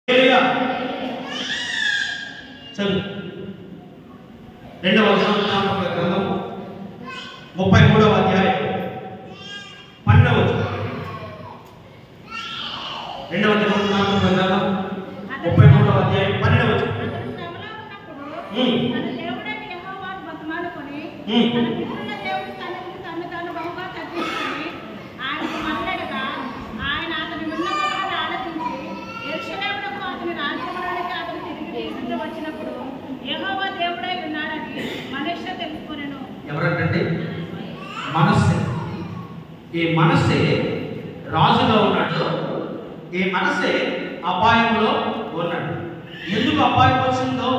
చదువు 2వ దినవృత్తాంతముల గ్రంథము 33వ అధ్యాయం 12వ వచనం. 2వ దినవృత్తాంతముల గ్రంథం 33వ అధ్యాయం 12వ వచనం. ఎవరంటే మనస్సే. ఈ మనస్సే రాజుగా ఉన్నాడు. ఈ మనస్సే అపాయంలో ఉన్నాడు. ఎందుకు అపాయం వచ్చిందో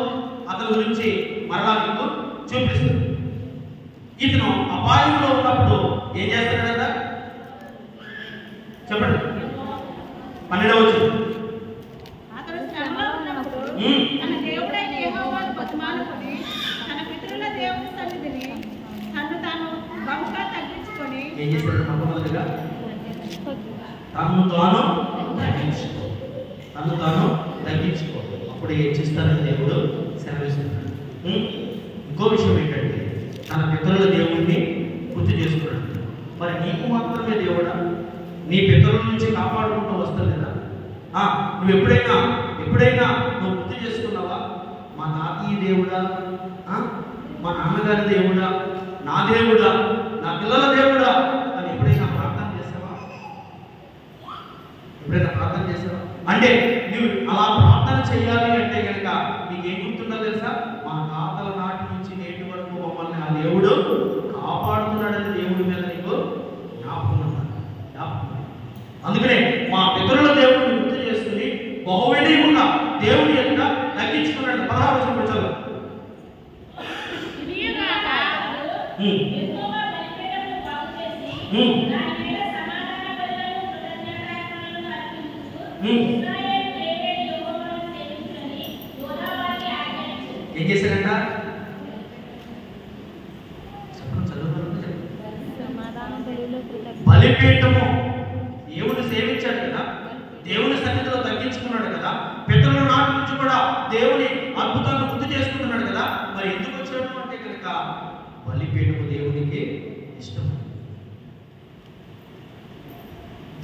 అతని గురించి మరలా మీకు చూపిస్తాడు. ఇతను అపాయంలో ఉన్నప్పుడు ఏం చేస్తాడు కదా చెప్పండి. 12వ వచనం. ఏం చేశాడు? మొట్టమొదటిగా తను తాను తగ్గించుకో. అప్పుడు ఏం చేస్తారని దేవుడు సెలవిస్తున్నాడు. ఇంకో విషయం ఏంటంటే తన పితరుల దేవుణ్ణి గుర్తు చేసుకున్నాడు. మరి నీకు మాత్రమే దేవుడా నీ పితరుల నుంచి కాపాడుకుంటూ వస్తుంది కదా. నువ్వు ఎప్పుడైనా నువ్వు గుర్తు చేసుకున్నావా? మా తాతయ్య దేవుడా, మా నాన్నగారి దేవుడా, నా దేవుడా, నా పిల్లల దేవుడా అని ఎప్పుడైనా ప్రార్థన చేసావా? అంటే నువ్వు అలా ప్రార్థన చేయాలి అంటే కనుక నీకేం గుర్తుందో తెలుసా? మా తాతల నాటి నుంచి నేటి వరకు మమ్మల్ని ఆ దేవుడు కాపాడుతున్నాడని దేవుడి మీద నీకు జ్ఞాపకం ఉన్నాడు. అందుకనే మా పితరుల దేవుడిని గుర్తు చేసుకుని బహువినీయంగా దేవుడి యొక్క తగ్గించుకున్నాడు. 16వ వచనం చదువు. ఏం చేశారంట? బలిపీఠము. దేవుని సేవించాడు కదా, దేవుని సన్నిధిలో తగ్గించుకున్నాడు కదా, పితరుల నాటి నుంచి కూడా దేవుని అద్భుతాలను గుర్తు చేసుకుంటున్నాడు కదా. మరి ఎందుకు వచ్చాడు అంటే కనుక బలిపీఠము దేవునికి ఇష్టం.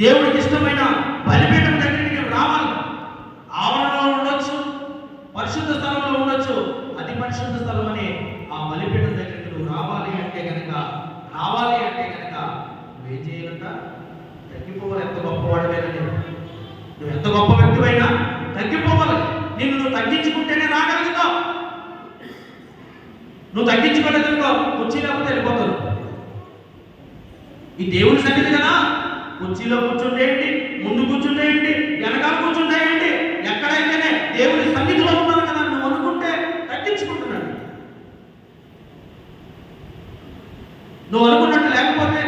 దేవుడికి ఇష్టమైన బలిపీఠం దగ్గరికి నువ్వు రావాలి. ఆవరణలో ఉండొచ్చు, పరిశుద్ధ స్థలంలో ఉండొచ్చు, అతి పరిశుద్ధ స్థలం అని ఆ బలిపీఠం దగ్గరికి నువ్వు రావాలి అంటే కనుక నువ్వేం చేయాలంట? తగ్గిపోవాలి. ఎంత గొప్పవాడివైనా నువ్వు ఎంత గొప్ప వ్యక్తివైనా తగ్గిపోవాలి. నువ్వు తగ్గించుకుంటేనే రాగలుగుతావు. నువ్వు తగ్గించుకోలేదనుకో కుర్చీ లేకపోతే వెళ్ళిపోతావు. ఈ దేవుని సన్నిధి కదా, కుర్చీలో కూర్చుంటేయండి, ముందు కూర్చుంటేయండి, వెనకాల కూర్చుంటాయండి, ఎక్కడైతేనే దేవుని సన్నిధిలో ఉన్నాను కదా నువ్వు అనుకుంటే తగ్గించుకుంటున్నాడు. నువ్వు అనుకున్నట్టు లేకపోతే,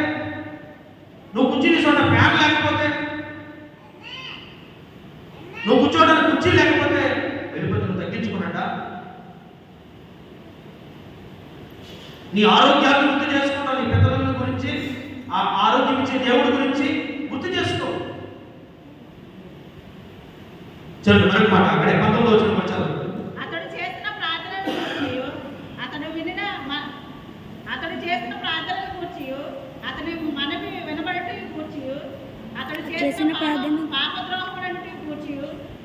నువ్వు కుర్చీ తీసుకున్న ఫ్యాన్ లేకపోతే, నువ్వు కూర్చోడానికి కుర్చీ లేకపోతే వెళ్ళిపోతే నువ్వు తగ్గించుకున్నట్ట. నీ ఆరోగ్యాన్ని గుర్తు చేసుకుంటావు. నీ పితరుల గురించి, ఆ ఆరోగ్యం ఇచ్చే దేవుడి గురించి గుర్తు చేసుకో. చదువు మరొక మాట. అక్కడే 19వ వచనం వచ్చారు. అతడు చేసిన ప్రార్థనను కూర్చి అతని మనవి వినబడటం కూర్చి అతడు చేసిన పాపద్రోహములను కూర్చి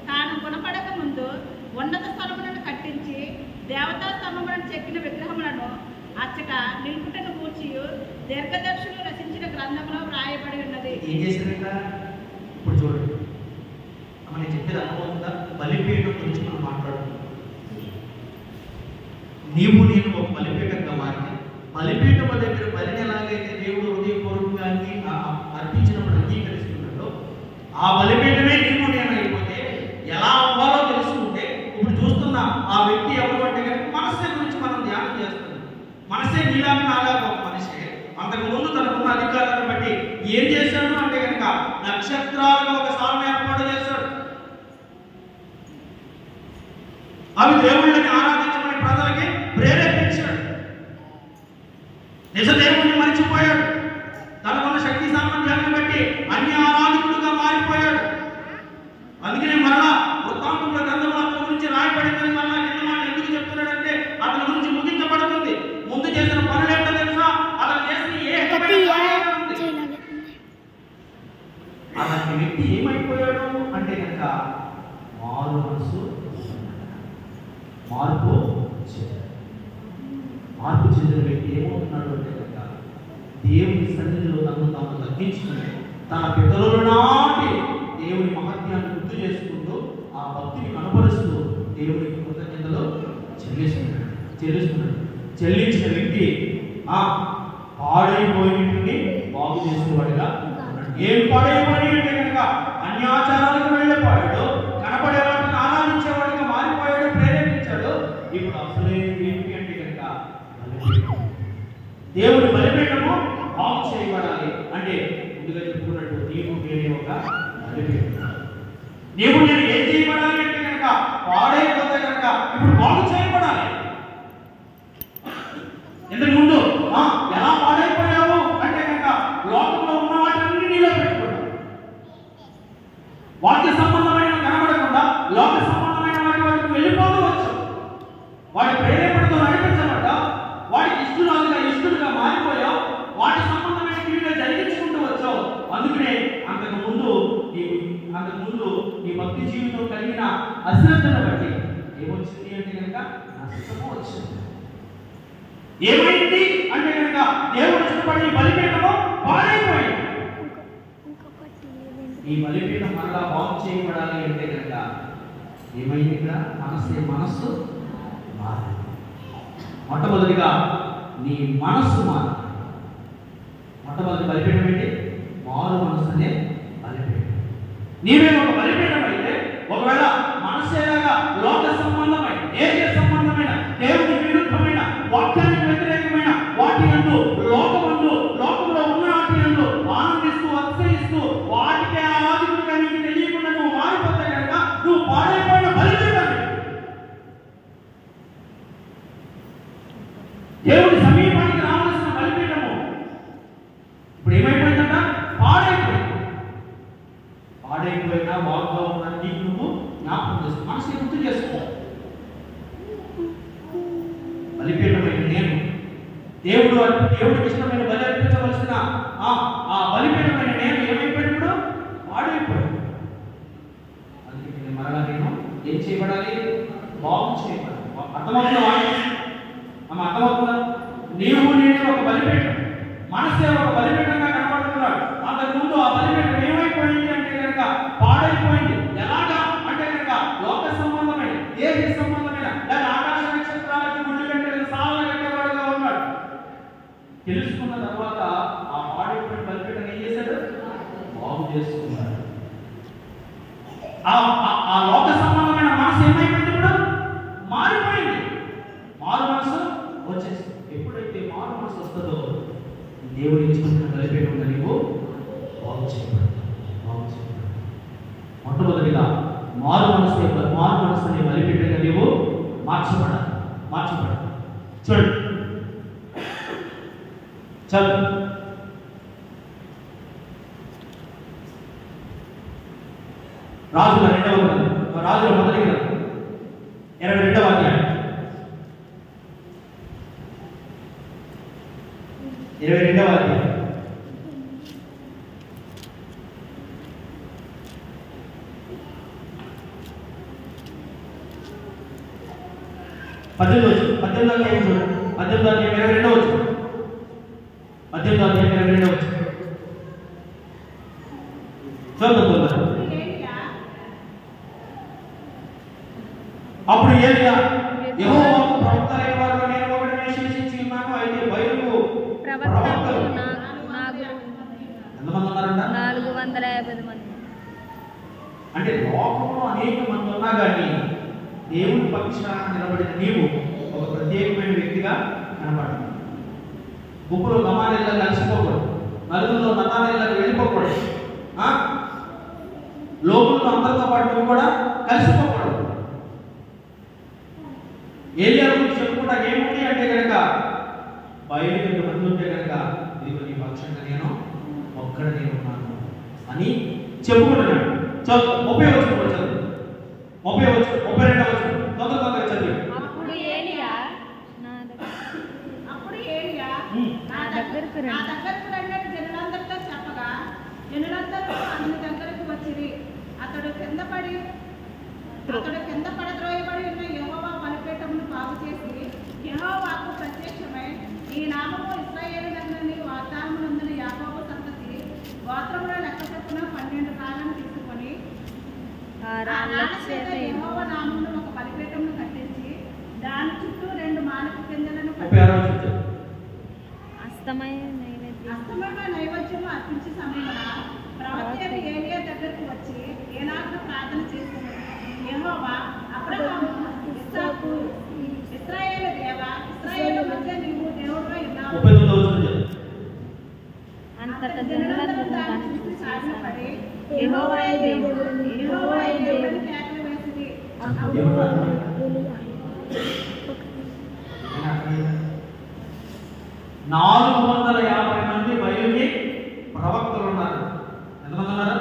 తాను గుణపడక ముందు ఉన్నత స్థలములను కట్టించి దేవతా స్తంభములను చెక్కిన విగ్రహములను అచ్చట నిలుపుటను కూర్చి దీర్ఘదర్శులు రచించిన గ్రంథంలో వ్రాయబడి ఉన్నది. ఏం చేశారంట? ఇప్పుడు చూడండి, నేను చెప్పేది అర్థమవుతుందా? బలిపీఠం గురించి మనం మాట్లాడుతున్నాం. నీవు నేను ఒక బలిపీఠంగా మారితే, బలిపీఠం దగ్గర బలిని ఎలాగైతే దేవుడు హృదయపూర్వకంగా అర్పించినప్పుడు అంగీకరిస్తున్నాడో, ఆ బలిపీఠమే నీవు నేను అయిపోతే ఎలా అవ్వాలో తెలుసుకుంటే, ఇప్పుడు చూస్తున్న ఆ వ్యక్తి ఎవరు అంటే కనుక మనస్సే గురించి మనం ధ్యానం చేస్తున్నాం. మనసే నీలాగా నాలాగా ఒక మనిషి అంతకుముందు తనకున్న అధికారాన్ని బట్టి ఏం చేశాడు అంటే కనుక నక్షత్రాలుగా ఒక సాధన ఏర్పాటు చేశాడు. అవి దేవుళ్ళని ఆరాధించమని ప్రజలకి ప్రేరేపించాడు. నిజ దేవుణ్ణి మరిచిపోయాడు. తనకున్న శక్తి సామర్థ్యాన్ని బట్టి అన్య ఆరాధకుడుగా మారిపోయాడు. అందుకనే మరలా వృత్తాంతం మార్పు చెందాడు. మార్పు చెందిన వ్యక్తి ఏమవుతున్నాడు అంటే కనుక దేవుని సన్నిధిలో తనను తాను తగ్గించుకుని తన పితరుల నాటి దేవుని మహత్యాన్ని గుర్తు చేసుకుంటూ ఆ భక్తిని కనపరుస్తూ దేవునికి కృతజ్ఞతలు చెల్లిస్తున్నాడు. చెల్లించిన వ్యక్తి పాడైపోయినటువంటి బాగు చేసేవాడిగా ఉన్నాడు. ఏం పాడైపోయి అంటే కనుక అన్యాచారాలకు వెళ్ళిపోయాడు, కనపడే వాటిని ఆరాధించేవాడిగా మారిపోయాడు, ప్రేరేపించాడు. ఇప్పుడు అసలే ఏంటి అంటే కనుక దేవుని బలిపీఠము బాగు చేయబడాలి అంటే ముందుగా చెప్పుకున్నట్టు నీవు నేనే ఒక బలిపీఠం. నీవు నేను ఏం చేయబడాలి అంటే కనుక పాడైపోతే కనుక ఇప్పుడు బాగు చేయబడాలి. ఇంతకు ముందు ఎలా పాడైపోయావు అంటే కనుక లోకంలో ఉన్న వాటిని నీలో పెట్టుకున్నావు. వాక్య సంబంధమైన కనబడకుండా లోక సంబంధమైన వాటికి వెళ్ళిపోతూ వచ్చావు. వాటి ప్రేరేపణతో నడిపించబడ్డా వాటికి ఇష్టడుగా మారిపోయావు. వాటి సంబంధమైన క్రియలు జరిగించుకుంటూ వచ్చావు. అందుకనే అంతకుముందు నీ భక్తి జీవితం కలిగిన అశ్రద్ధను బట్టి ఏమొచ్చింది అంటే కనుక నష్టము వచ్చింది. ఏమైంది అంటే కనుక దేవుడు ఇష్టపడి బలిపీఠము పాడైపోయింది. ఈ బలిపీఠం మళ్ళా బాగు చేయబడాలి అంటే కనుక ఏమైంది? ఇక్కడ మనస్సు మారాలి. మొట్టమొదటిగా నీ మనస్సు మారాలి. మొట్టమొదటి బలిపీఠం ఏంటి? మారు మనస్సు అనే బలిపీఠం. నీవే ఒక బలిపీఠం అయితే ఒకవేళ మనస్సేలాగా లోక సంబంధమైన దేశ సంబంధమైన దేవుని విరుద్ధమైన వాక్యానికి వ్యతిరేకమైన వాటి యందు లోకంలో ఉన్న వాటి యందు ఆనందిస్తూ అతిశయిస్తూ వాటికే ఆరాధికుడిగా నీకు తెలియకుండా నువ్వు మారిపోతే కనుక నువ్వు పాడైపోయిన బలిపీఠం. దేవుడి సమీపానికి రావాల్సిన బలిపీఠము ఇప్పుడు ఏమైపోయిందంట? పాడైపోయినా బాగుగా ఉన్న నీకు నువ్వు జ్ఞాపకం చేసుకో, మనసుని గుర్తు చేసుకో. బలిపీఠమైన నేను దేవుడికి ఇష్టమైన బలి అర్పించవలసిన ఆ బలిపీఠమైన నేను ఏమైపోయాడు? ఇప్పుడు పాడైపోయాడు. అందుకే మరలా నేను ఏం చేయబడాలి? బాగు చేయబడాలి. అర్థమవుతుందా? అర్థమవుతుందా? నీవు నేను ఒక బలిపీఠం, మనసే ఒక బలిపీఠంగా కనబడుతున్నాడు. అంతకుముందు ఆ బలిపీఠం ఏమైపోయింది అంటే కనుక పాడైపోయింది. ఎలాగా అంటే కనుక లోక సంబంధమైన దేశ సంబంధమైన లేదా ఆకాశ నక్షత్రాలకు గుడ్లు కట్టే సాల కట్టేవాడుగా ఉన్నాడు. తెలుసుకున్న తర్వాత ఆ పాడైపోయిన బలిపీఠం ఏం చేశాడు? బాగు చేసుకున్నాడు. ఆ లోక సంబంధమైన మనసు ఏమైపోయింది? ఇప్పుడు మారిపోయింది. మారు మనసు వచ్చేసింది. ఎప్పుడైతే మారు మనసు వస్తుందో దేవుడు ఇచ్చుకున్న బలిపీఠం నీవు బాగు చేయబడతావు. మొట్టమొదటిగా మారు మనసు అనే బలిపీఠంగా నీవు మార్చబడాలి. చూడండి చదువు. రాజుల మొదటి గ్రంథం 22వ అధ్యాయం 22వ అధ్యాయం 18వ అధ్యాయం చూడండి. 18వ అధ్యాయం 22వ వచనం. 18వ అధ్యాయం 22వ వచనం చదువుతున్నారు. అప్పుడు ఏలియా యెహోవా ప్రవక్తలైన వారిలో నేను ఒకడిని విశ్వసించి ఉన్నాను. అయితే బయలుకు ప్రవక్తలు ఎంతమంది ఉన్నారంట? 450 మంది. అంటే లోకంలో అనేక మంది ఉన్నా కానీ దేవుని పక్షాన నిలబడిన నీవు ఒక ప్రత్యేకమైన వ్యక్తిగా కనబడుతుంది. గుంపులో గమాలీలా కలిసిపోకూడదు, నలుగురిలో నతాలీలా వెళ్ళిపోకూడదు, లోకులతో అందరితో పాటు నువ్వు కూడా కలిసిపోకూడదు. ఏలియా గురించి చెప్పుకుంటా ఏముంది అంటే కనుక బయలు 2 మంది ఉంటే కనుక ఇదిగో నీ పక్షంగా నేను ఒక్కడనే ఉన్నాను అని చెప్పుకుంటున్నాడు. చదువు 30వ వచనం చదువు. 32వ వచనం తొందరగా చదివి. అప్పుడు ఏలియా నా దగ్గరకు రండి జనులందరితో చెప్పగా జనులందరూ అతని దగ్గరకు వచ్చిరి. అతడు కింద పడద్రోయబడి ఉన్న యెహోవా బలిపీఠం యెహోవాకు ప్రత్యక్షమై ఈ నామము ఇశ్రాయేలునందరినీ వాగ్దానమునందున యాకోబు సంతతి గోత్రముల లెక్క చొప్పున 12 రాళ్లను తీసుకొని ఆ రాళ్ల చేత యెహోవా నామమును ఒక బలిపీఠమును కట్టించి దాని చుట్టూ 2 మానపు పిందెలను కట్టి అస్తమయ నైవేద్యము అర్పించే సమయమున ప్రవక్త ఏలియా దగ్గరకు వచ్చి ఏలాగ ప్రార్థన చేస్తున్నాడు. యెహోవా అబ్రహాము ఇస్సాకు ఇశ్రాయేలు దేవా ఇశ్రాయేలు మధ్య నీవు దేవుడుగా ఉన్నావు. అంతటా జనులందరూ దాన్ని చూసి సాగిలపడి యెహోవాయే దేవుడు యెహోవాయే దేవుడని కేకలు వేసిరి. 450 మంది బయలుకి ప్రవక్తలు ఉన్నారు. ఎంతమంది ఉన్నారు?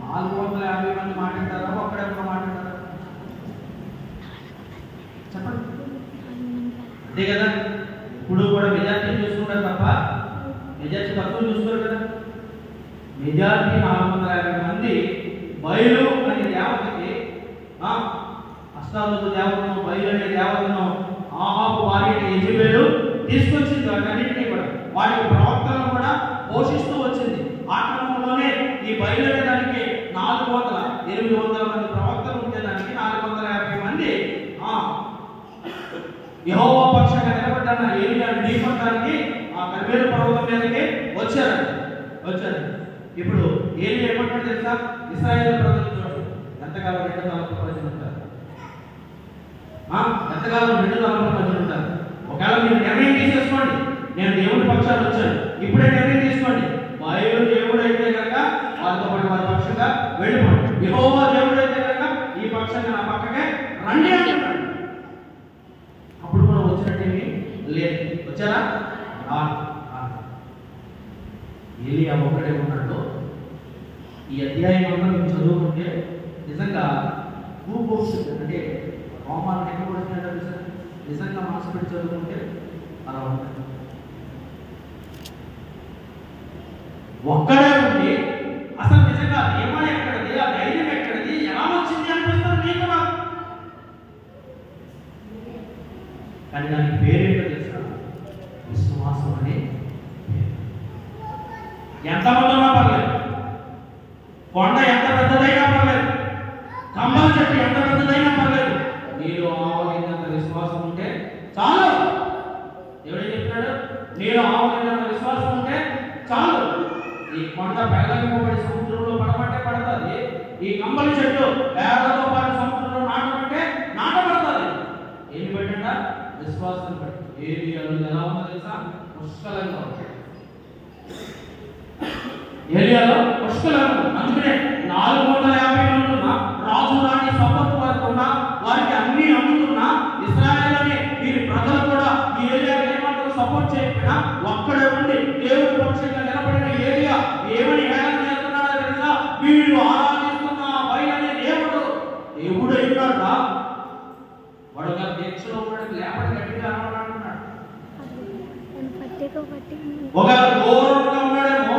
450 మంది మాట్లాడతారా? ఒక్కడే మాట్లాడతారా? చెప్పండి. అంతే కదా. ఇప్పుడు కూడా మెజార్టీ చూసుకుంటారు తప్ప మెజార్టీ తక్కువ చూసుకోరు కదా. మెజార్టీ 450 మంది బయలు అనే దేవతకి అష్టాదశ దేవతను బయలు అనే దేవతను ఆహాబు భార్య యెజెబెలు తీసుకొచ్చింది. వాటన్నింటినీ కూడా వాటి ప్రవక్తలను కూడా పోషిస్తూ వచ్చింది. ఆ క్రమంలోనే ఈ బయలు అనే దానికి 800 మంది ప్రవక్తలు ఉంటే దానికి 450 మంది యెహోవా పక్షంగా నిలబడ్డారు. ఏలియాను ఢీకొట్టడానికి ఆ కర్మేలు పర్వతం మీదకి వచ్చారు. ఇప్పుడు ఏలియా ఏమంటాడు తెలుసా? ఇశ్రాయేలు ప్రజలు చూడండి, ఎంతకాలం 2 తరాల ప్రజలు ఉంటారు. ఎంతకాలం 2 తరాల ప్రజలు ఉంటారు. ఒకవేళ మీరు నిర్ణయం తీసేసుకోండి, నేను దేవుడి పక్షాన్ని వచ్చాను, ఇప్పుడే నిర్ణయం తీసుకోండి. బయలు దేవుడు అయితే కనుక వారితో పాటు వారి పక్షంగా వెళ్ళిపోండి. యెహోవా దేవుడు అయితే కనుక ఈ పక్షంగా నా పక్కకే రండి అంటున్నాడు. అప్పుడు మనం వచ్చినట్టేమి లేదు. వచ్చారా? ఏలియా ఒకడే ఉన్నాడు. ఈ అధ్యాయం అంతా మేము చదువుకుంటే నిజంగా అంటే రోమాలను ఎక్కడ వచ్చినట్టు నిజంగా మనసు పెట్టి చదువుకుంటే అలా ఉంటుంది. ఒక్కడే ఉండి అసలు నిజంగా నియమం ఎక్కడది, ఆ ధైర్యం ఎక్కడది, ఎలా వచ్చింది అనిపిస్తుంది మీకు నాకు. కానీ దానికి పేరేంటో తెలుసా? విశ్వాసం అని. ఎంతమంది ఉన్నా పర్లేదు, కొండ ఎంత పెద్దదైనా పర్లేదు, కంబల చెట్టు ఎంత పెద్దదైనా పర్లేదు, నీలో ఆవలినంత విశ్వాసం ఉంటే చాలు. ఎవరైనా చెప్తున్నాడు? నీలో ఆవలినంత విశ్వాసం ఉంటే చాలు. ఈ కొండ పెళ్ళకపోబడి సముద్రంలో పడమంటే పడుతుంది. ఈ కంబల చెట్టు పేదలతో పాటు సముద్రంలో నాటమంటే నాటబడుతుంది. ఏమి పెట్టండా? విశ్వాసం బట్టి. ఏలియాలో ఎలా ఉందో తెలుసా? పుష్కలంగా ఉంటాయి. ఏలియాలో పుష్కలంగా. అందుకనే 450 మంది ఉన్న రాజు రాణి సపోర్ట్ వారికి ఉన్న వారికి అన్ని అమ్ముతున్నా ఇశ్రాయేల్ వీరి ప్రజలు కూడా ఈ ఏలియాకి ఏమాత్రం సపోర్ట్ చేయకపోయినా ఒక్కడే ఉండి దేవుడి పక్షంగా నిలబడిన ఏలియా ఏమని హేళన చేస్తున్నాడో తెలుసా? వీడు ఆరాధిస్తున్న బయలనే దేవుడు అయినాడా? వాడు ఒక దీక్షలో ఉన్నాడు, లేపడి గట్టిగా అంటున్నాడు. ఒక దూరంగా ఉన్నాడేమో,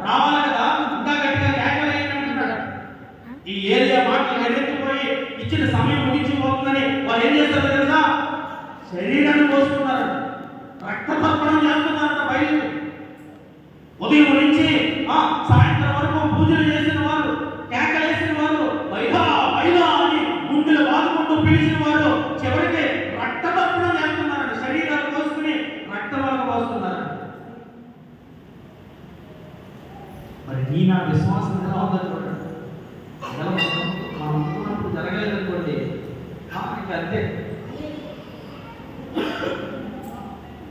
రావాలి కదా, ఇంకా గట్టిగా కేకలేయంటున్నాడు. ఈ ఏలియా మాటలు ఎడెత్తిపోయి ఇచ్చిన సమయం ముగించిపోతుందని వారు ఏం చేస్తారు తెలుసా? శరీరాన్ని పోసుకున్నారు, రక్తతర్పణం చేస్తున్నారంట. బయలు ఉదయం నుంచి సాయంత్రం వరకు పూజలు చేసిన వారు, కేకలేసిన వారు, బైదా బైదా అని గుండెలు బాదుకుంటూ పిలిచిన వారు చివరికి రక్తతర్పణం చేస్తున్నారంట. శరీరాలు పోసుకుని రక్తవాళ్ళు పోస్తున్నారు. మరి నీ నా విశ్వాసం ఎలా ఉందని చూడండి. మనం అనుకున్నప్పుడు జరగలేదనుకోండి, ఇంకా అంతే.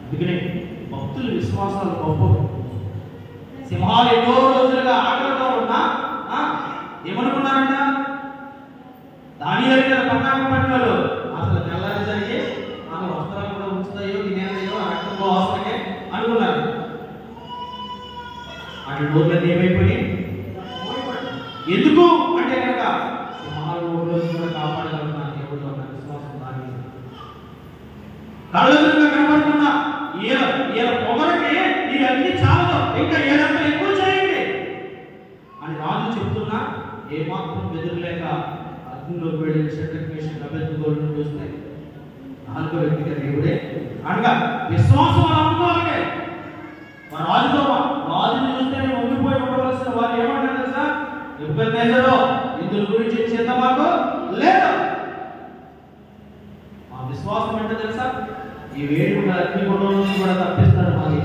అందుకనే భక్తుల విశ్వాసాలు గొప్పవి. సింహాలు ఎన్నో రోజులుగా ఆకలితో ఉన్నా ఏమనుకున్నారంట? దానియేలు గారు పన్నాగం పట్టినోళ్ళు అసలు తెల్లారి జరిగి ఆమె వస్త్రాలు కూడా ఉంచుతాయో తినేదో రక్తంలో అవసరమే అనుకున్నారు. అటు రోజులు ఏమైపోయి ఎందుకు అంటే కనుక సింహాలు రోజు కూడా కాపాడగలుగుతాను దేవుడు అన్న విశ్వాసం దాని కళ్ళెదురుగా కనబడుతున్నా ఈయన పొగరకి ఇవన్నీ చాలదు, ఇంకా ఏదంతా ఎక్కువ చేయండి అని రాజు చెప్తున్నా ఏమాత్రం బెదిరలేక అగ్నిలోకి వెళ్ళిన షడ్రక్ మేషక్ అబేద్నెగోలను చూస్తే నాలుగో వ్యక్తిగా దేవుడే అనగా విశ్వాసం అనుకోవాలంటే రాజుని చూస్తే వంగిపోయి ఉండవలసిన వారు ఏమంటారు తెలుసా? నెబుకద్నెజరు ఇందుల గురించి చింత మాకు లేదు. మా విశ్వాసం ఏంటో తెలుసా? ఈ వేడి ఉన్న అగ్నిగుండం నుంచి కూడా తప్పిస్తాడు మాది.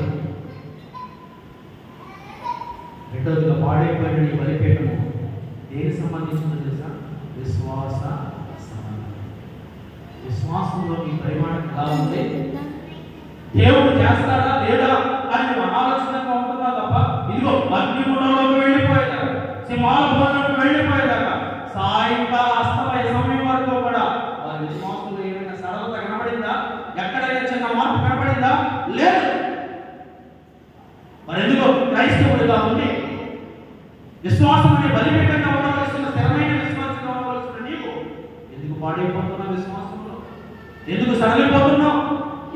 రెండోదిగా పాడైపోయిన ఈ బలిపీఠము దేనికి సంబంధించిందో తెలుసా? విశ్వాస సంబంధం. విశ్వాసంలో మీ పరిమాణం ఎలా ఉంది? దేవుడు చేస్తాడా లేదా అని నువ్వు ఆలోచనగా ఉంటున్నా తప్ప ఇదిగో అగ్నిగుండంలోకి వెళ్ళిపోయేదాకా, సింహాల భోజనంలోకి వెళ్ళిపోయేదాకా, సాయంకాల అస్తమయ సమయం వరకు కూడా వారి విశ్వాసంలో ఏమైనా సరళత కనబడిందా? ఎక్కడైనా చిన్న మార్పు కనబడిందా? లేదు. మరి ఎందుకు క్రైస్తవుడిగా ఉండి విశ్వాసం అనే బలిపీఠంగా ఉండవలసిన, స్థిరమైన విశ్వాసంగా ఉండవలసిన నీవు ఎందుకు పాడైపోతున్నావు? విశ్వాసంలో ఎందుకు సడలిపోతున్నావు?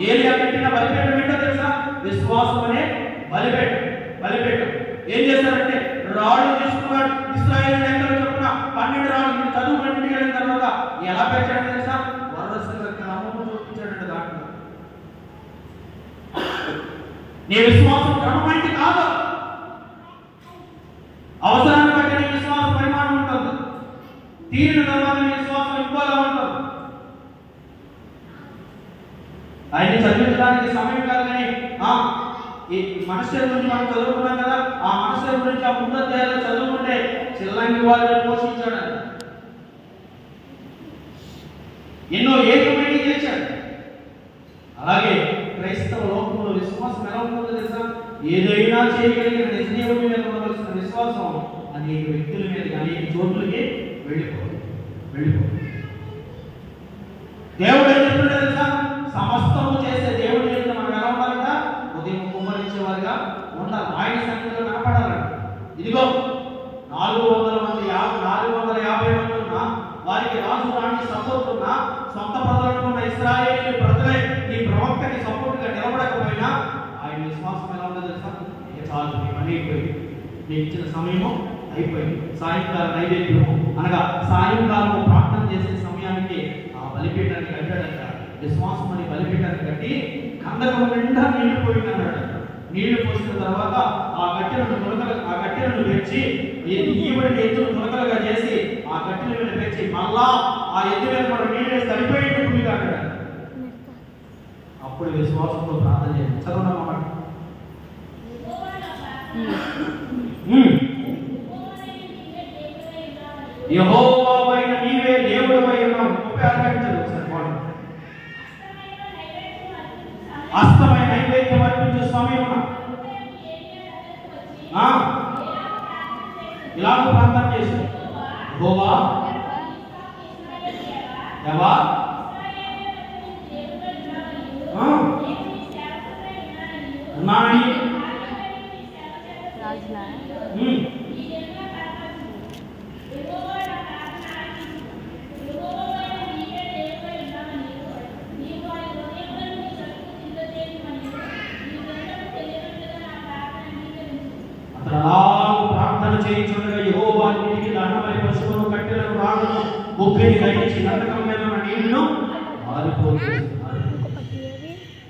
ఏలియా కట్టిన బలిపీఠం ఏంటో తెలుసా? విశ్వాసం అనే బలిపీఠం. ఏం చేశారంటే రాళ్ళు తీసుకున్నాడు. ఇశ్రాయేలు లెక్కలు చొప్పున 12 రాళ్ళు చదువు ఇంటికి వెళ్ళిన తర్వాత ఎలా పెంచాడు తెలుసా? వరదల క్రమము చూపించాడంటే దాంట్లో నీ విశ్వాసం క్రమమైంది కాదు. అవసరాన్ని బట్టి నీ విశ్వాస పరిమాణం ఉంటుంది. తీరిన తర్వాత నీ విశ్వాసం ఇంకోలా ఉంటుంది. ఆయన చదివించడానికి సమయం కాదు కానీ ఈ మనుషుల గురించి మనం చదువుకున్నాం కదా, ఆ మనుషుల గురించి ఆ ముందధ్యాయాలు చదువుకుంటే చిల్లంగి వాళ్ళని పోషించాడు, ఎన్నో ఏకమైన చేశాడు. అలాగే క్రైస్తవ లోకంలో విశ్వాసం ఎలా ఉంటుందో తెలుసా? ఏదైనా చేయగలిగిన నిజదేవుడి మీద ఉండవలసిన విశ్వాసం అనేక వ్యక్తుల మీద అనేక చోట్లకి వెళ్ళిపోదు. దేవుడు ఏం చెప్తుంటే తెలుసా? సమస్తము చేసే దేవుడి మీద మనం ఎలా ఉండాలంట? ఉదయం కుమ్మరించేవారిగా ఉండాలి. ఆయన సన్నిధిలో కనపడాలంట. ఇదిగో 450 మంది ఉన్నా, వారికి రాజు రాణి సపోర్ట్ ఉన్నా, సొంత ప్రజలకు ఉన్న ఇశ్రాయేలు ప్రజలే ఈ ప్రవక్తకి సపోర్ట్ గా నిలబడకపోయినా ఆయన విశ్వాసం ఎలా ఉందో తెలుసా? చాలు, నీ పని అయిపోయింది, నీకు ఇచ్చిన సమయము అయిపోయింది. సాయంకాల నైవేద్యము అనగా సాయంకాలం ప్రార్థన చేసే సమయానికి ఆ బలిపీఠాన్ని కట్టాడంట. విశ్వాసం అని బలిపీఠాన్ని కట్టి కందకం నిండా నీళ్లు పోయిందన్నాడు. నీళ్లు పోసిన తర్వాత ఆ కట్టెలను పెంచి ఈవిడ ఎత్తులు మునకలుగా చేసి ఆ కట్టెల మీద పెంచి మళ్ళా ఆ ఎత్తు మీద మనం నీళ్ళు వేసి సరిపోయేటప్పుడు అన్నాడు. అప్పుడు విశ్వాసంతో ప్రార్థన చేయండి. చదవనమాట యెహోవావైన నీవే దేవుడవై ఉన్నావు. 36 చదువు. అస్తమయ నైవేద్యం అర్పించే సమయమున ఇలా ప్రార్థన చేసి యెహోవా దేవా ఉన్నానని ప్రార్థన చేయించుండగా యెహోవా నీటికి దండమై పశువును కట్టెలను రాళ్ళను బొగ్గిని దయచి నందకం మీద ఉన్న నీళ్లను ఆరిపోతుంది.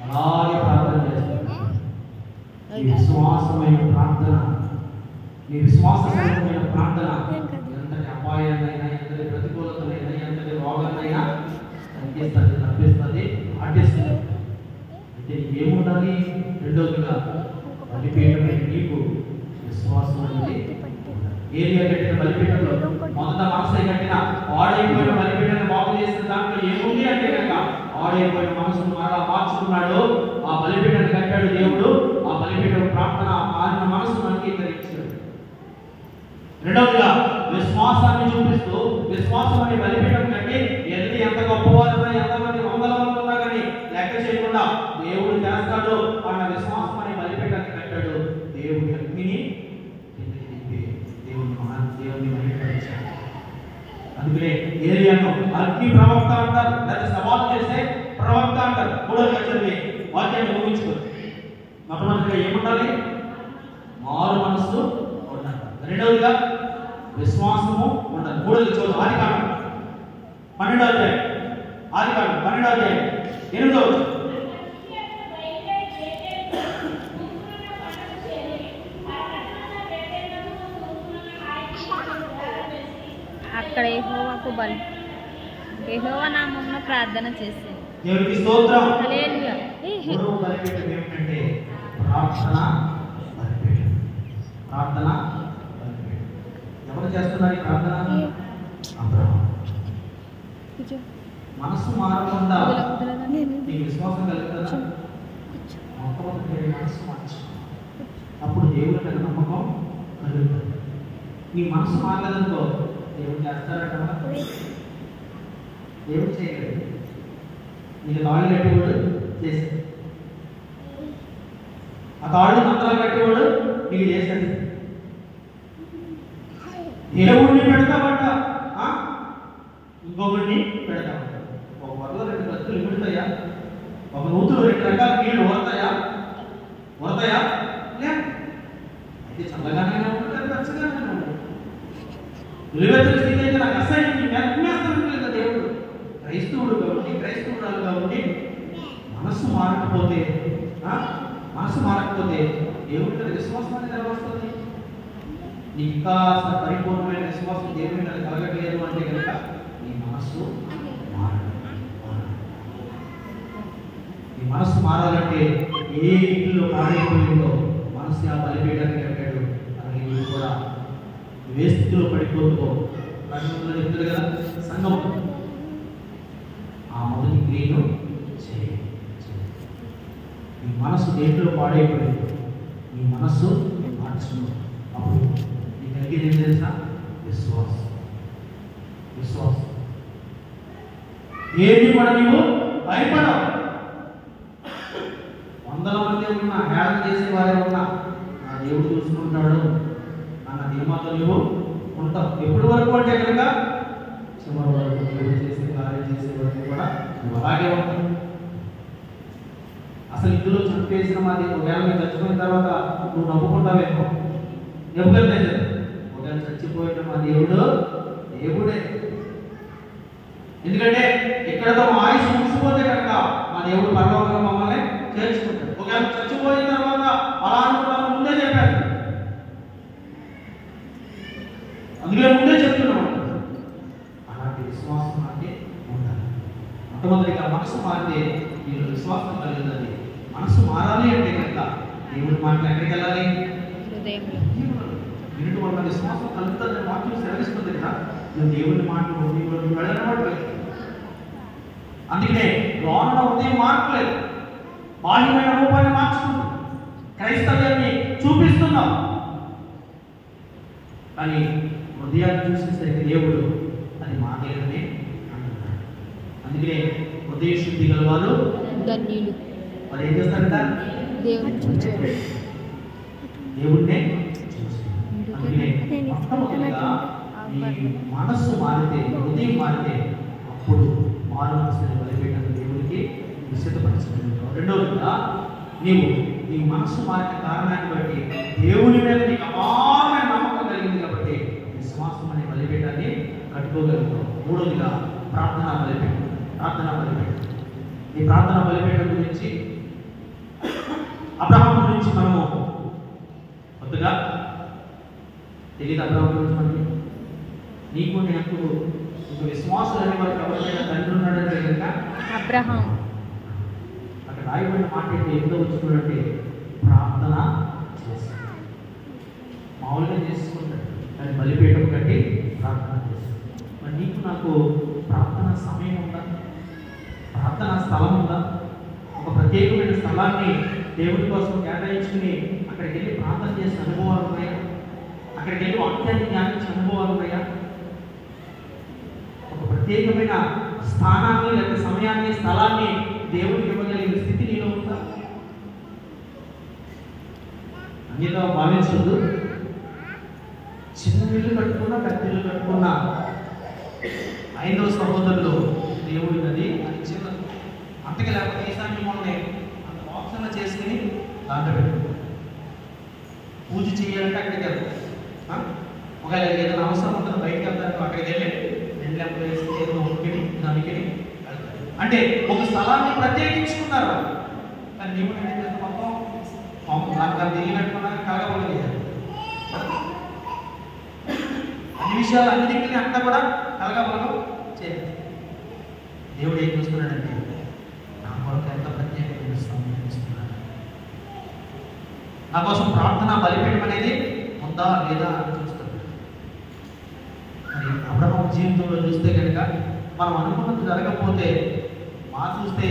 అలాగే ప్రార్థన చేస్తున్నారు. ఈ విశ్వాసమైన ప్రార్థన, ఈ విశ్వాసమైన ప్రార్థన ఎంతటి అపాయాన్నైనా, ఎంతటి ప్రతికూలతనైనా, ఎంతటి రోగాన్నైనా తగ్గిస్తుంది, తప్పిస్తుంది, ఆటిస్తుంది. అయితే ఏముండాలి? రెండోదిగా బలిపీఠమై నీకు విశ్వాసం అనేది ఏరియా కట్టిన బలిపీఠంలో మొదట మనసు కట్టిన ఆడైపోయిన బలిపీఠాన్ని బాగు చేసిన దాంట్లో ఏముంది అంటే కనుక ఆడైపోయిన మనసును మరలా మార్చుకున్నాడు. ఆ బలిపీఠాన్ని కట్టాడు దేవుడు. ఆ బలిపీఠం ప్రార్థన మారిన మనసును అంగీకరించాడు. రెండవదిగా విశ్వాసాన్ని చూపిస్తూ విశ్వాసం అనే బలిపీఠం కట్టి ఎంత గొప్పవారున్నా, ఎంతమంది వందల మంది ఉన్నా కానీ లెక్క చేయకుండా దేవుడు చేస్తాడు అన్న విశ్వాసం అనే బలిపీఠాన్ని కట్టాడు. దేవుడి అగ్నిని దేవుని మహిమపరిచాడు. అందుకనే ఏలియాను అగ్ని ప్రవక్త అంటారు, లేదా సవాల్ చేసే ప్రవక్త అంటారు. 3వ వచనం వాక్యాన్ని ఊహించుకోవచ్చు. మొట్టమొదటిగా ఏముండాలి? మారు మనస్సు ఉండాలి. రెండవదిగా విశ్వాసము ఉండాలి. 3వది చూద్దాం. ఆదికాండం 12వ అధ్యాయం ఆదికాండం 12వ అధ్యాయం 8వ వచనం. అక్కడ యెహోవా నామమున ప్రార్థన చేసి దేవునికి స్తోత్రం. హల్లెలూయా. మూడవ బలిపీఠం ఏమిటంటే ప్రార్థన బలిపీఠం. ప్రార్థన బలిపీఠం. ఎవరు చేస్తున్నారు ఈ ప్రార్థన? అబ్రహాము. మనసు మారకుండా నీకు విశ్వాసం కలుగుతుందా? మొట్టమొదటి మనసు మార్చు, అప్పుడు దేవుడి మీద నమ్మకం కలుగుతుంది. నీ మనసు మారలేదనుకో దేవుడు చేస్తారట, దేవుడు చేయలేదు. నీకు తాళ్ళు కట్టేవాడు చేశాడు, ఆ తాళ్ళు మంత్రాలు కట్టేవాడు నీకు చేశాడు. దేవుడిని పెడతామంట, ఇంకొకరిని పెడతామంట. ఒక వరలో 2 కత్తులు ఇమిడతాయా? ఒక నూతులు 2 రకాల నీళ్లు ఓడతాయా? లేదు. అయితే చల్లగానే ఉంటుంది, పచ్చగానే ఉంటుంది. నిలువెత్తల స్థితి అయితే నాకు అసహ్యం, మెత్తమేస్తాను దేవుడు. క్రైస్తవుడు కాబట్టి, క్రైస్తవురాలు కాబట్టి మనసు మారకపోతే దేవుడి మీద విశ్వాసం అనేది ఎలా వస్తుంది? నీకు ఇంకా పరిపూర్ణమైన విశ్వాసం దేవుడి మీద కలగట్లేదు అంటే కనుక నీ మనస్సు నీ మనస్సు మారాలంటే ఏ ఇంట్లో పాడైపోయిందో మనసు ఆ బలిపీఠానికి కట్టాడు. అలాగే నువ్వు కూడా ఏ స్థితిలో పడిపోతుందో ప్రశ్నలో చెప్తారు కదా, సంఘం ఆ మొదటి క్రియను చేయాలి. నీ మనస్సు దేంట్లో పాడైపోయింది, నీ మనస్సు మార్చును. అప్పుడు నీకు కలిగేది ఏం తెలుసా? విశ్వాసం. ఏది కూడా నీవు భయపడవు. 100 మంది ఉన్నా, హేళన చేసే వారే ఉన్నా, నా దేవుడు చూసుకుంటాడు అన్న ధీమాతో నువ్వు ఉంటావు. ఎప్పటి వరకు అంటే కనుక చివరి వరకు దేవుడు చేసే కార్యం చేసే వరకు కూడా నువ్వు అలాగే ఉంటావు. అసలు ఇందులో చంపేసిన మాది ఒకవేళ మీరు చచ్చిపోయిన తర్వాత నువ్వు నవ్వుకుంటావేమో. ఎప్పుడైతే ఒకవేళ చచ్చిపోయిన మా దేవుడే. ఎందుకంటే ఎక్కడతో మా ఆయుష్ ముగిసిపోతే కనుక మా దేవుడు పరలోకంలో మమ్మల్ని చేర్చుకుంటాడు. ఒకవేళ చచ్చిపోయిన తర్వాత అలా అనుకుంటాను ముందే చెప్పారు. అందుకే ముందే చెప్తున్నాం. అలాంటి విశ్వాసం అంటే ఉండాలి. మొట్టమొదటిగా మనసు మారితే మీరు విశ్వాసం కలుగుతుంది. మనసు మారాలి అంటే కనుక దేవుడి మాటలు ఎక్కడికి వెళ్ళాలి? వినటి వల్ల విశ్వాసం కలుగుతుంది. వాక్యం సెలవిస్తుంది కదా, నువ్వు దేవుడి మాటలు వెళ్ళనట్లేదు. అందుకనే లోన ఉదయం మార్చలేదు, బాహ్యమైన రూపాన్ని మార్చుకుంది, క్రైస్తవ్యాన్ని చూపిస్తున్నాం. కానీ హృదయాన్ని చూసేసరికి దేవుడు అది మాట్లాడనే అంటున్నాడు. అందుకనే హృదయ శుద్ధి గలవారు ధన్యులు. మరి ఏం చేస్తారంట? దేవుడినే చూస్తారు. అందుకనే మొట్టమొదటిగా నీ మనస్సు మారితే, హృదయం మారితే అప్పుడు మారు మనసుని బలిపీఠాన్ని దేవుడికి నిశ్చితపరచడం. రెండవదిగా నీ మనస్సు మారిన కారణాన్ని బట్టి దేవుని మీద నీకు అపారమైన నమ్మకం కలిగింది కాబట్టి విశ్వాసం అనే బలిపీఠాన్ని కట్టుకోగలుగుతాం. మూడవదిగా ప్రార్థనా బలిపీఠం. ఈ ప్రార్థనా బలిపీఠం గురించి అబ్రహాము గురించి మనము కొత్తగా తెలియదు. అబ్రహాము గురించి మనకి నీకు నాకు ఒక విశ్వాసం అనే వారికి ఎవరికైనా తండ్రి ఉన్నాడంటే కనుక అబ్రహాం. అక్కడ రాయబడిన మాట ఏంటి? ఎంతో వచ్చుకున్నట్టే ప్రార్థన చేస్తాడు. మామూలుగా చేసుకుంటాడు, కానీ బలిపీఠం కట్టి ప్రార్థన చేస్తాడు. మరి నీకు నాకు ప్రార్థన సమయం ఉందా? ప్రార్థన స్థలం ఉందా? ఒక ప్రత్యేకమైన స్థలాన్ని దేవుడి కోసం కేటాయించుకుని అక్కడికి వెళ్ళి ప్రార్థన చేసిన అనుభవాలు ఉన్నాయా? అక్కడికి వెళ్ళి వాక్యాన్ని ధ్యానించిన అనుభవాలు ఉన్నాయా? ఒక ప్రత్యేకమైన స్థానాన్ని లేదా సమయాన్ని, స్థలాన్ని దేవుడికి ఇవ్వగలిగిన స్థితి నీలో ఉందా? అన్నిగా భావించద్దు. చిన్న ఇల్లు కట్టుకున్నా, పెద్ద ఇల్లు కట్టుకున్నా, 5వ సహోదరులు దేవుడి నది అది చిన్న అంతకి లేకపోతే ఈశాన్య మొన్నే అంత బాక్సంలో చేసుకుని దాంట్లో పెట్టుకుంటాం. పూజ చేయాలంటే అక్కడికి వెళ్తాం. ఒకవేళ ఏదైనా అవసరం ఉంటుంది బయటకు వెళ్తారు, అక్కడికి వెళ్ళి 2 వేసుకుని ఏదో ఒకటి దానికి వెళ్తారు. అంటే ఒక స్థలాన్ని ప్రత్యేకించుకున్నారు. కానీ నీవు నేను ఏం చేస్తాం మొత్తం నాకు తెలియనట్టుకున్నాను కలగబోలేదు. అన్ని విషయాలు అన్నింటినీ అంతా కూడా కలగబోలు చేయాలి. దేవుడు ఏం చూస్తున్నాడంటే నా కొరకు ఎంత ప్రత్యేకమైన సమయం ఇస్తున్నాడు, నా కోసం ప్రార్థన బలిపీఠం అనేది ఉందా లేదా అని చూస్తున్నాడు. మరి అబ్రహాము జీవితంలో చూస్తే కనుక మనం అనుకున్నది జరగకపోతే చూస్తే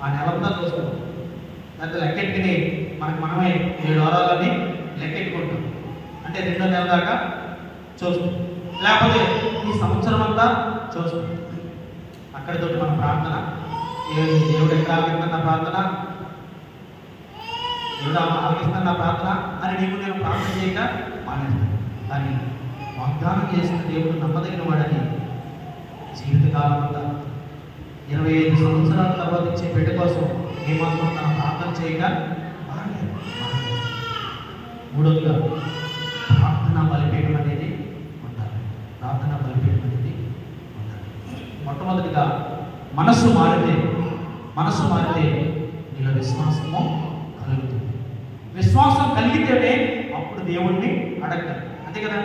ఆ నెలంతా చూస్తాం, లేకపోతే లెక్కెట్టుకుని మనమే 7 వారాలని లెక్కెట్టుకుంటాం. అంటే 2వ నెల దాకా చూస్తాం, లేకపోతే ఈ సంవత్సరం అంతా చూస్తాం. అక్కడితోటి మన ప్రార్థన దేవుడు ఎక్కడ ఆలకిస్తున్న ప్రార్థన, దేవుడు ఆలకిస్తున్న ప్రార్థన అని నీకు నేను ప్రార్థన చేయక మానేస్తాను. కానీ వాగ్దానం చేసిన దేవుడు నమ్మదగిన వాడని జీవితకాలం అంతా 25 సంవత్సరాల తర్వాత ఇచ్చే బిడ్డ కోసం ఏమాత్రం తన ప్రార్థన చేయక మానేస్తాను. మూడవదిగా ప్రార్థన బలిపీఠం అనేది ఉండాలి. ప్రార్థన బలిపీఠం అనేది ఉండాలి. మొట్టమొదటిగా మనస్సు మారితే నీలో విశ్వాసము కలుగుతుంది. విశ్వాసం కలిగితేనే అప్పుడు దేవుణ్ణి అడగాలి. అంతే కదా,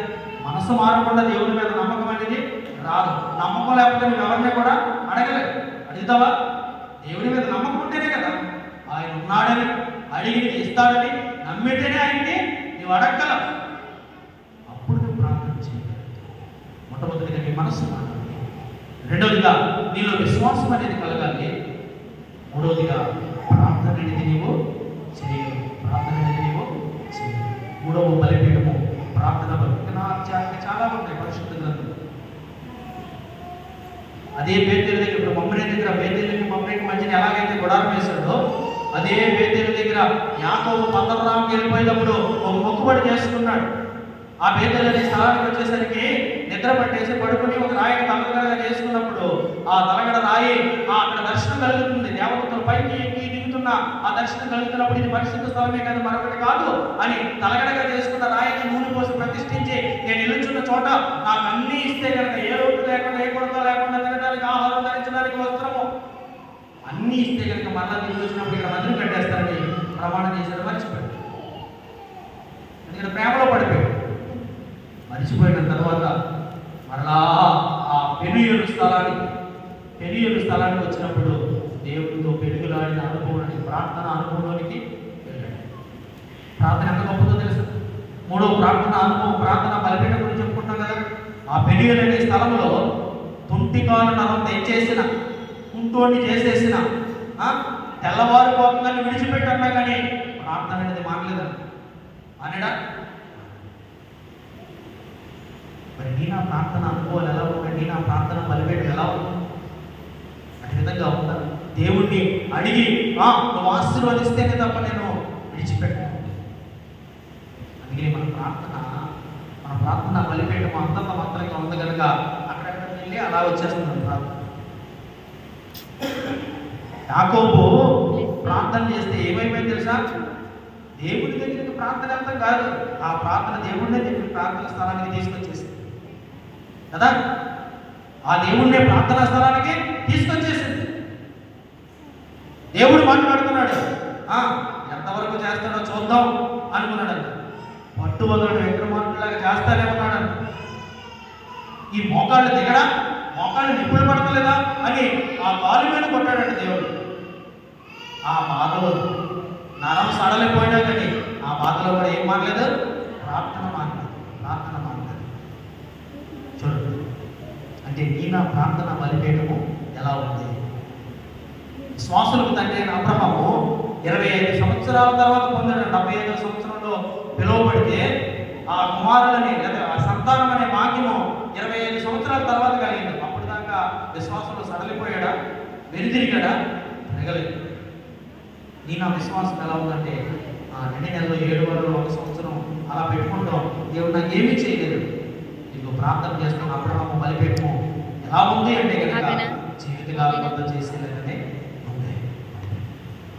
మనసు మారకుండా దేవుని మీద నమ్మకం అనేది రాదు. నమ్మకం లేకపోతే నువ్వు ఎవరిని కూడా అడగలేదు. అడుగుతావా? దేవుని మీద నమ్మకం ఉంటేనే కదా ఆయన ఉన్నాడని, అడిగి ఇస్తాడని నమ్మితేనే ఆయన్ని నువ్వు అడగలవు. అప్పుడు నువ్వు ప్రార్థన చేయగలవు. మొట్టమొదటిగా నీ మనస్సు మారాలి. రెండవదిగా నీలో విశ్వాసం అనేది కలగాలి. మూడవదిగా ప్రార్థన అనేది నీవు చేయాలి. మూడవ బలిపీఠము ప్రార్థన బలి. చాలా ఉంటాయి పరిశుద్ధ గ్రంథం. అదే బేతేలు దగ్గర ఇప్పుడు మమ్మీ దగ్గర బేతేలుకి మమ్మీకి మధ్యన ఎలాగైతే గుడారం వేశాడో అదే బేతేలు దగ్గర యాకోబు పద్దరాంకి వెళ్ళిపోయినప్పుడు ఒక మొక్కుబడి చేసుకున్నాడు. ఆ బేతేలు అనే స్థలానికి వచ్చేసరికి నిద్ర పట్టేసి పడుకుని ఒక రాయిని తలగడగా చేసుకున్నప్పుడు ఆ తలగడ రాయి అక్కడ దర్శనం కలుగుతుంది. దేవతలు పైకి ఎక్కి దిగుతున్న ఆ దర్శనం కలుగుతున్నప్పుడు ఇది పరిశుద్ధ స్థలమే కాదు మరొకటి కాదు అని తలగడగా చేసుకున్న రాయిని నూనె పోసి ప్రతిష్ఠించి నేను నిలుచున్న చోట నాకు అన్ని ఇస్తే కనుక ఏ లోటు లేకుండా ఏ కొరత లేకుండా తినడానికి ఆహారం ధరించడానికి వస్త్రము అన్ని ఇస్తే కనుక మళ్ళా నీళ్ళు వచ్చినప్పుడు ఇక్కడ మందిరం కట్టేస్తారని ప్రమాణం చేశాడు. మర్చిపోయాడు. ఎందుకంటే ప్రేమలో పడిపోయాడు. మర్చిపోయిన తర్వాత మరలా ఆ పెనుయేలు స్థలానికి వచ్చినప్పుడు దేవుడితో పెరుగులాడిన అనుభవానికి ప్రార్థన అనుభవంలోనికి వెళ్ళాడు. ప్రార్థన ఎంత గొప్పదో తెలుసు. మూడో ప్రార్థన అనుభవం, ప్రార్థన బలిపీఠం గురించి చెప్పుకుంటాం కదా. ఆ పెనుయేలు అనే స్థలంలో తుంటికాలు నరం తెచ్చేసిన కుంటోని చేసేసిన తెల్లవారుకోకుండా విడిచిపెట్టన్నా కానీ ప్రార్థన అనేది మానలేదా అనడా? మరి నీ నా ప్రార్థన అనుభవాలు ఎలా ఉన్నాయి? నీ నా ప్రార్థన బలిపీఠం ఎలా ఉంది? అటు విధంగా ఉందా? దేవుణ్ణి అడిగి నువ్వు ఆశీర్వదిస్తేనే తప్ప నేను విడిచిపెట్టాను. అందుకే మన ప్రార్థన బలిపీఠం అంతంత మాత్రంగా ఉంది కనుక అక్కడెక్కడికి వెళ్ళి అలా వచ్చేస్తుంది ప్రార్థన. యాకోబు ప్రార్థన చేస్తే ఏమైపోయింది తెలుసా? దేవుడి దగ్గరికి ప్రార్థన అంతా కాదు, ఆ ప్రార్థన దేవుడినే దగ్గరికి ప్రార్థన స్థలానికి తీసుకొచ్చేసింది కదా. ఆ దేవుడినే ప్రార్థనా స్థలానికి తీసుకొచ్చేసింది. దేవుడు మాట్లాడుతున్నాడు, ఎంతవరకు చేస్తాడో చూద్దాం అనుకున్నాడు. పట్టువదలడు విక్రమార్కులాగా చేస్తానేమన్నాడు. ఈ మోకాళ్ళు దిగడా, మోకాళ్ళు నిప్పులు పడతలేదా అని ఆ కాలు మీద కొట్టాడంట దేవుడు. ఆ బాధలో నరం సడలిపోయినా కానీ ఆ బాధలో కూడా ఏం మారలేదు, ప్రార్థన మారలేదు. చూడండి, అంటే ఈయన ప్రార్థన బలిపీఠము ఎలా ఉంది? విశ్వాసులకు తండ్రి అయిన అబ్రహాము 25 సంవత్సరాల తర్వాత పొందాడు. 75వ సంవత్సరంలో పిలువబడితే ఆ కుమారులని లేదా ఆ సంతానం అనే భాగ్యము 25 సంవత్సరాల తర్వాత కలిగింది. అప్పుడు దాకా విశ్వాసంలో సడలిపోయాడా, వెనుదిరిగాడా? తిరగలేదు. నా విశ్వాసం ఎలా ఉందంటే 2 నెలలు 7 వారాలు 1 సంవత్సరం అలా పెట్టుకుంటాం. దేవుడు నాకు ఏమీ చేయలేదు. నీకు ప్రార్థన చేస్తున్న అబ్రహాము బలిపీఠము ఎలా ఉంది అంటే కనుక జీవితకాలం అంతా చేసేలాగానే ఉంది.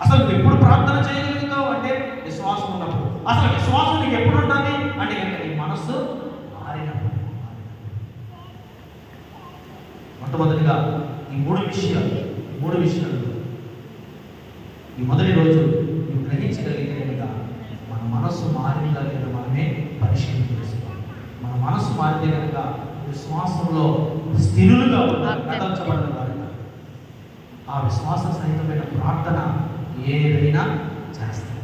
అసలు నువ్వు ఎప్పుడు ప్రార్థన చేయగలుగుతావు అంటే విశ్వాసం ఉన్నప్పుడు. అసలు విశ్వాసం నీకు ఎప్పుడు ఉంటుంది అంటే కనుక నీ మనస్సు మారినప్పుడు. మొట్టమొదటిగా ఈ 3 విషయాలు 3 విషయాలు ఈ మొదటి రోజు నువ్వు గ్రహించగలిగితే కనుక మన మనస్సు మారిందా లేదా మనమే పరిశీలన చేసుకోవాలి. మన మనస్సు మారితే కనుక విశ్వాసంలో స్థిరులుగా కదల్చబడిన వారుగా ఆ విశ్వాస సహితమైన ప్రార్థన ఏదైనా చేస్తాం.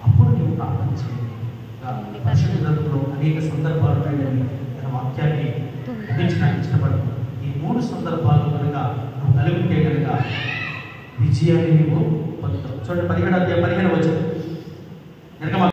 అప్పుడు నువ్వు ప్రార్థన చేయాలి. పరిశుద్ధ గ్రంథంలో అనేక సందర్భాలు ఉన్నాయని నేను వాక్యాన్ని ముగించడానికి ఇష్టపడుతున్నాను. ఈ 3 సందర్భాలు కనుక నువ్వు కలిగి ఉంటే కనుక విజయాన్ని నువ్వు పొందుతావు. చూడండి 17 అధ్యాయం 15 వచనం.